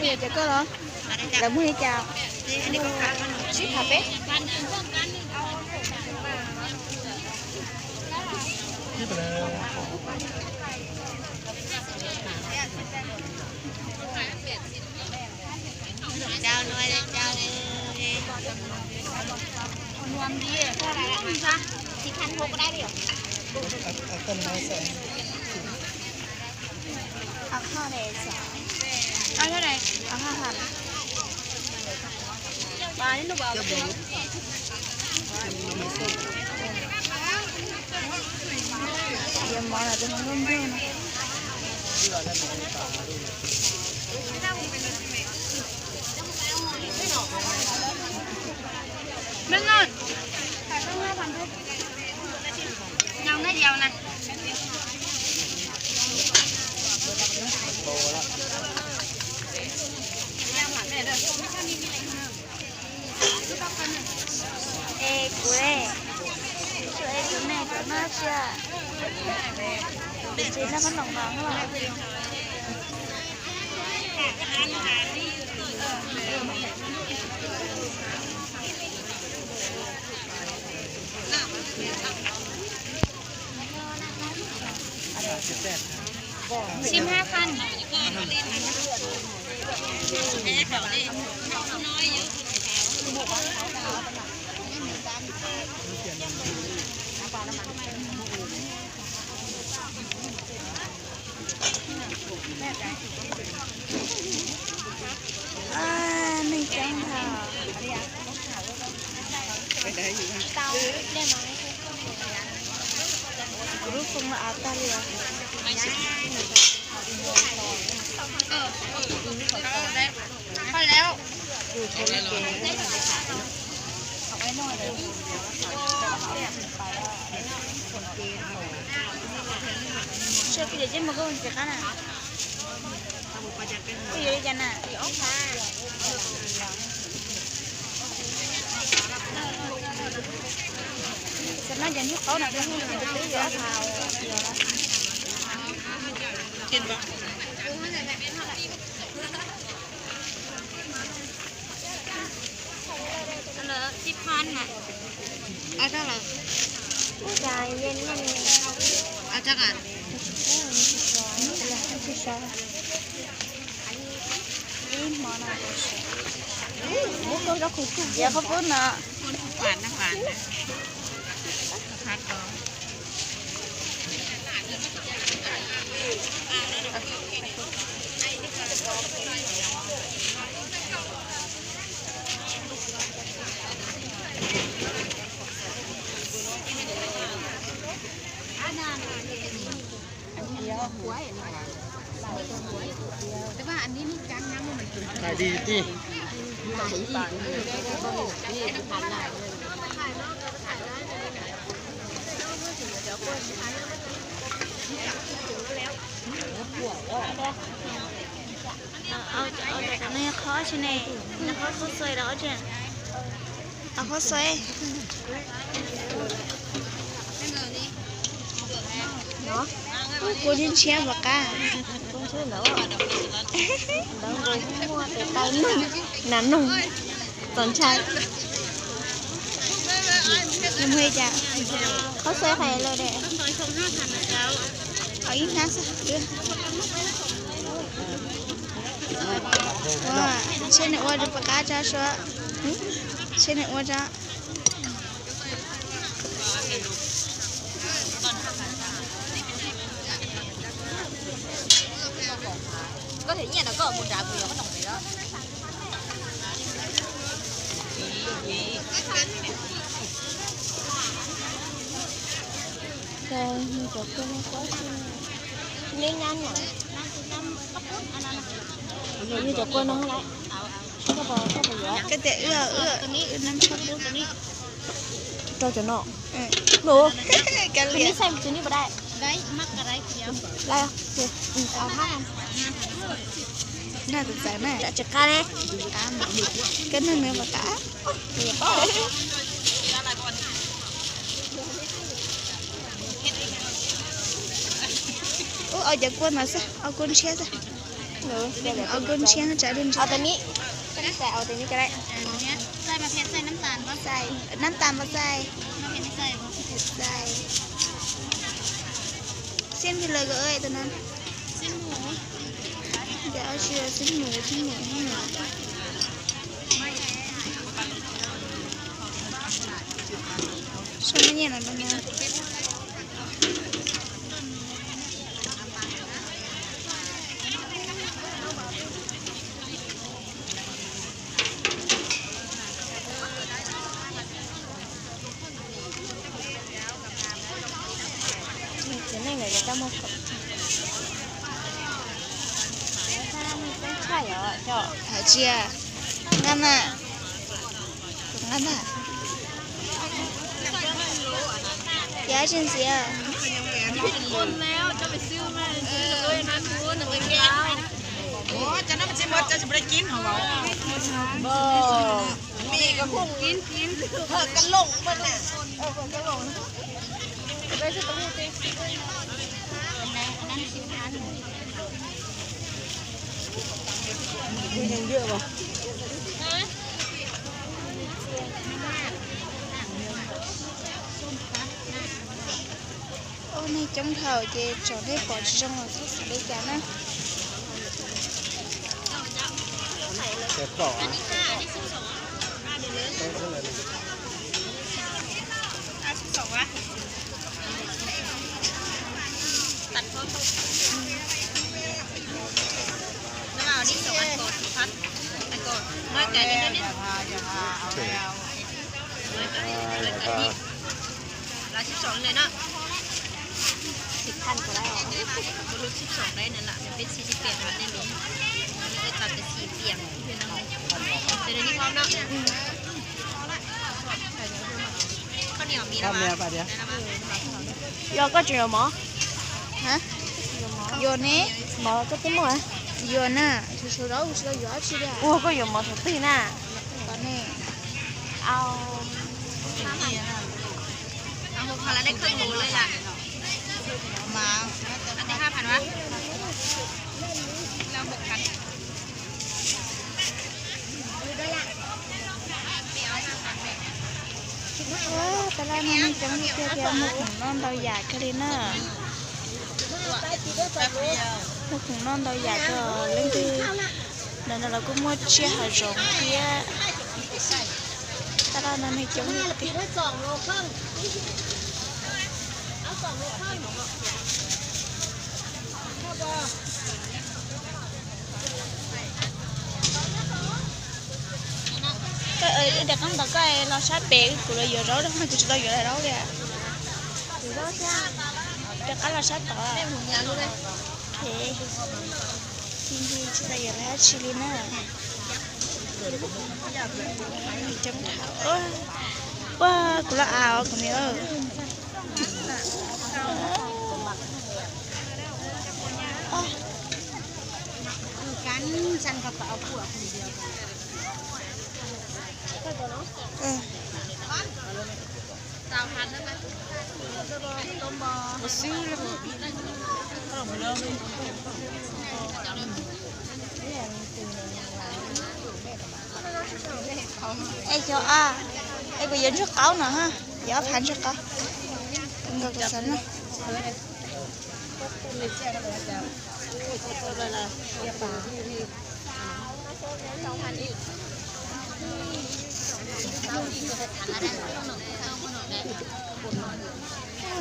bây giờ có đó là mua hay chào ship hả bé chào nuôi đây chào ngon đi ra thì khăn hộp đây đi ăn kho này sợ ăn thế này ăn kho hầm bà đến lúc vào giờ món là tôi không ngon nữa Minh ơi nhau nó giàu nè ê quê quê chỗ này chỗ nó chưa chị nó vẫn đồng nóng mà sim 5,000นี่จังค่ะเตาได้ไหมรู้สึกมาอาตาเรียพอแล้วอยู่คนละเกมเอาไว้หน่อยเลยเชื่อพี่เดี๋ยวจะมาก็มันจะกันอ่ะพี่เดี๋ยวจะน่ะฉันน่าจะนิ้วเขาหน่อยด้วยมันจะตื้อเยอะค่ะกินปะ10,000น่ะเอาเท่าไหร่จ่ายเย็นนั่นเองเอาจักอ่ะนี่หมอนะมุกก็รักคุณเดี๋ยวเขาพูดนะหวานนะพักก่อนแต่ว่าอันนี้นี่จังน้ำมันขายดีที่เอาแต่ในข้อใช่ไหมในข้อเขาสวยแล้วใช่เอาข้อสวยเนาะกูยินเชียร์บอกกันกูชื่อแล้วอ่ะแล้วกูมัวแต่ตายหนันหนุ่มสนใจยังไม่จ้ะเขาสวยใครเลยเด็กเอาอีกนะสิว่าเช่นว่าจะประกาศจะชัวเช่นว่าจะcó thể nhìn là có một trà vừa có đồng này đó rồi như chỗ kia nó có liên nhanh mà như chỗ kia nó không lại có bò vậy cái tệ ưa 5 phútตัวนี้cho nó đủ cái này xemตัวนี้บ่ได้ได้มักอะไรเดียวได้เอาผ้าน่าสนใจแม่จะกล้าเลยก็นั่นแม่บอกกล้าเดี๋ยวก็เอาจากก้นมาซะเอาก้นเชี่ยซะ หนู เอาดุนเชียงจะดุนเชีย เอา ง ตัวนี้แต่เอาตัวนี้ก็ได้ ใส่มะเขือใส่น้ำตาลป่ะ ใส่น้ำตาลมาใส่ มะเขือใส่ป่ะ ใส่เส้นไปเลยก็เอ้ยตัวนั้น เส้นหมู เดี๋ยวเอาเชือเส้นหมูให้หนูชอบไม่เนี่ยนะตัวนี้เดี๋ยวไหนจะมาขบใช่เหรอเจ้า หาเจียงั้นน่ะงั้นน่ะยาเชนเสีย คนแล้วจะไปซื้อมาซื้อเลยนะคุณหนึ่งแก้ว โอ้จะนั่นมันจะหมดจะไม่ได้กินเหรอวะ บ่ มีก็คงกินกันลงเบิ่งน่ะ ไปซื้อตัวนี้สิ ยังเยอะป่ะ ô này trong thầu thì cho thấy bỏ trong là thích sẽ lấy cả nó เก็บต่อ ตัดเขาแล้วเอานี่สองอันก่อนพัดอันก่อนน้อยแต่นี่นี่ อย่าพาเอาแล้ว ละ12เลยเนาะ 10,000ก็ได้หรอบ รุษ12ได้นั่นแหละมันเป็น48วันได้ลุ้นมันเลยตัดแต่สีเปียกเพื่อนน้องแต่เดี๋ยวนี้พร้อมเนาะข้าวเหนียวมีแล้วมั้ยได้แล้วมั้ย 要个卷毛 hả vô nè 毛个怎么啊 vô nè thì số đó cũng sẽ có chi đấy 我个有毛头对呢 có nè เอา เอา6,000แล้วได้ครึ่งโลเลยล่ะ มา อันนี้5,000วะเรา6,000 แต่ละมันจะมีเพียงหมกของนอนเราอยากก็เลยนะหมกของนอนเราอยากก็เล่นคือนั่นเราก็มัวเชี่ยหาจงเพี้ยแต่ละนั้นให้จังมีติ cái ấy để con tao cái lo sát bé của nó giờ đó mà tụi nó giờ này đó kìa để cái lo sát tao thế thì chúng ta giờ là chili nè chấm thảo wow của nó ảo của mẹกันฉันกระเป๋าผัวคนเดียวสาวพันแล้วไหมต้มบอมาซื้อแล้วต้องไปเริ่มเลย ê cho à ê bây giờ rất cáu nè ha giờ phản rất cáu đừng có cái sẵn nữa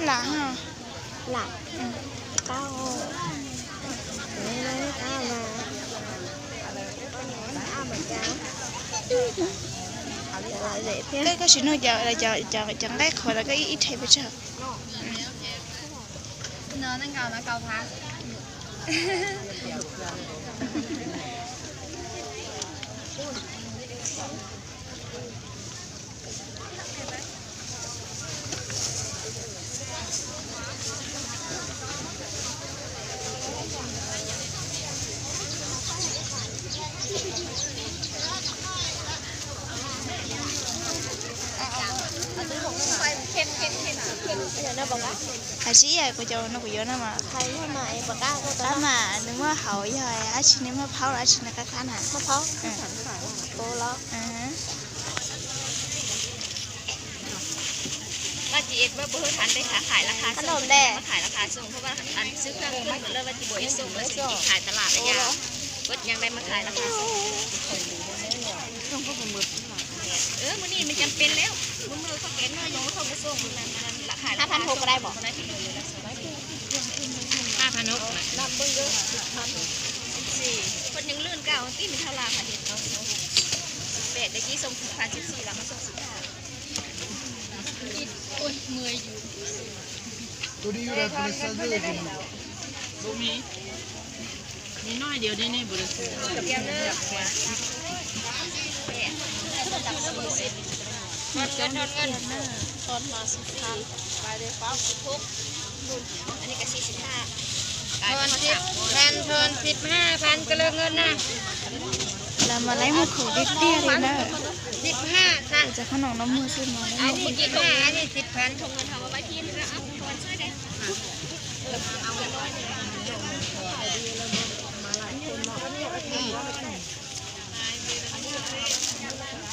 lạ ha lạ cao lấy cao mà ao mà cao cái sự nó giờ là chẳng lẽ khỏi là cái ít hay bây giờ เนื้อนั่นเก่านะเก่าพัก เดี๋ยวนะบอกว่า à chỉ là của cháu nó của gió nó mà thầy thôi mà em bạc ca có đó mà nếu mà hậu rồi á chỉ nếu mà pháo là chỉ là các khán hả nó pháo cô lo ว่าจีเอ็ดว่าเบอร์ทันได้ขายราคาส่งมาขายราคาส่งเพราะว่าอันซื้อเครื่องขึ้นหมดเลยว่าจีบวยส่งแล้วสิขายตลาดระยะก็ยังได้มาขายราคาส่งมื้อนี้มันจำเป็นแล้วมื้อเขาแกนน้อยลงเขาไปส่งมันราคา5,600ก็ได้บอก5,600นับเบิ่งเด้อ14คนยังลื่นเก่าตีมีเท่าราคาเห็ดเขา8ตะกี้ส่ง1,014แล้วมาส่ง15โอ้ยเมื่อยอยู่ ตัวนี้อยู่ในบริษัทเลย บ่มีน้อยเดียวได้ในบริษัทเดียวเลยทอดเงินทอดมา15ไปเลยเป้า16อันนี้ก็45ทอน10,000ทอน15,000ก็เลิกเงินนะ là mà lấy một khẩu đi tia đi nữa 15ค่ะ จะขนมน้ำมือซื้อมา อันนี้15อันนี้10,000ทงเงินเฮาไว้ที่นึงเอาทอนช่วยได้เอาเงินน้อย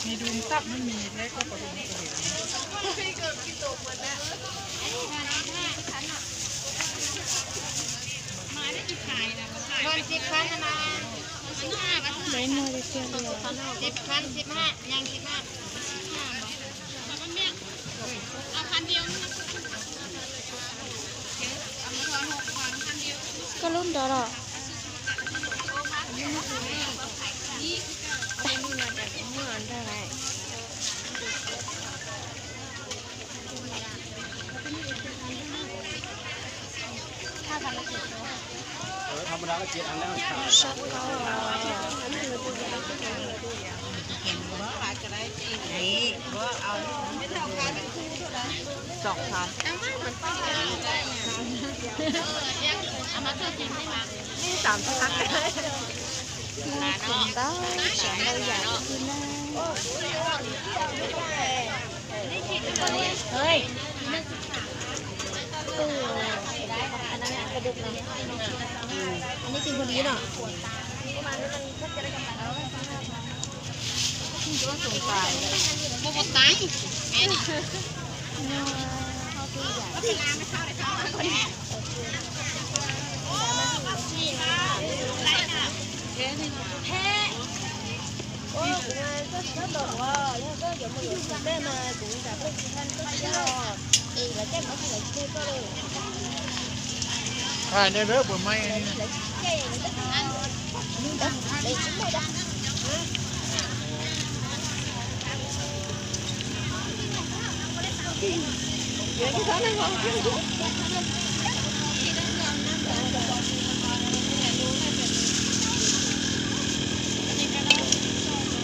มีดูมตับไม่มีแล้วก็ประดุมตัวทอน10,000นะมาlấy mua đi tia đi 10,000 15ยัง15เอาพันเดียวนะเอามาทอน6,000พันเดียว có lúc đó rồiธรรมดาก็7 อันแล้ว sắp có rồi เอามาเพิ่มยังไม่มา cùng đó chẳng đâu giả khi na เฮ้ย อันนั้นกระดูกนะ อันนี้จริงคนนี้เนาะ โมโหตายแม่นี่ có đồ có giống như cái mà cũng cả cái thân có cho là cái mà lại chơi có rồi ถ่ายในเรื่องบนไม้อันนี้ đây chính đây đó vậy cái đó nó ngon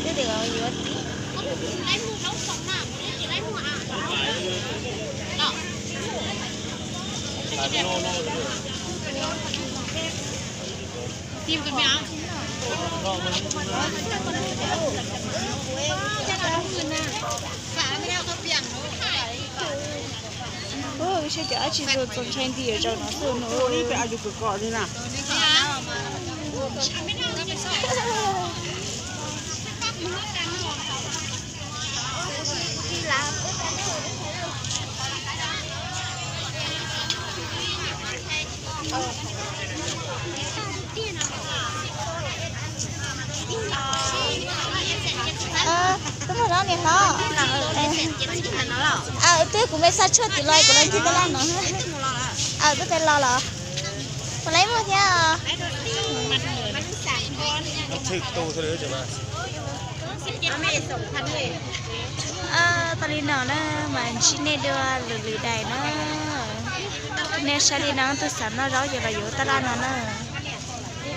cái điều gì vậy lấy mua nấu sống nào chỉ lấy mua à đó tìm cái mèo cả mấy đeo có biển sẽ chở chị rồi còn tranh thì ở trong nó từ nó đi phải chụp cái cỏ đi nào tức là đó này họ tôi cũng biết sao chốt thì loài của lên thì tôi làm nó tôi phải lo là mà lấy một nha ถึกตูเธอจะมา ตอนนี้เนาะมันชิ้นเดียวหรือใดเนาะเนี่ยชาลีน้องตัวสันเนาะเราอย่าไปอยู่ตลาดเนาะ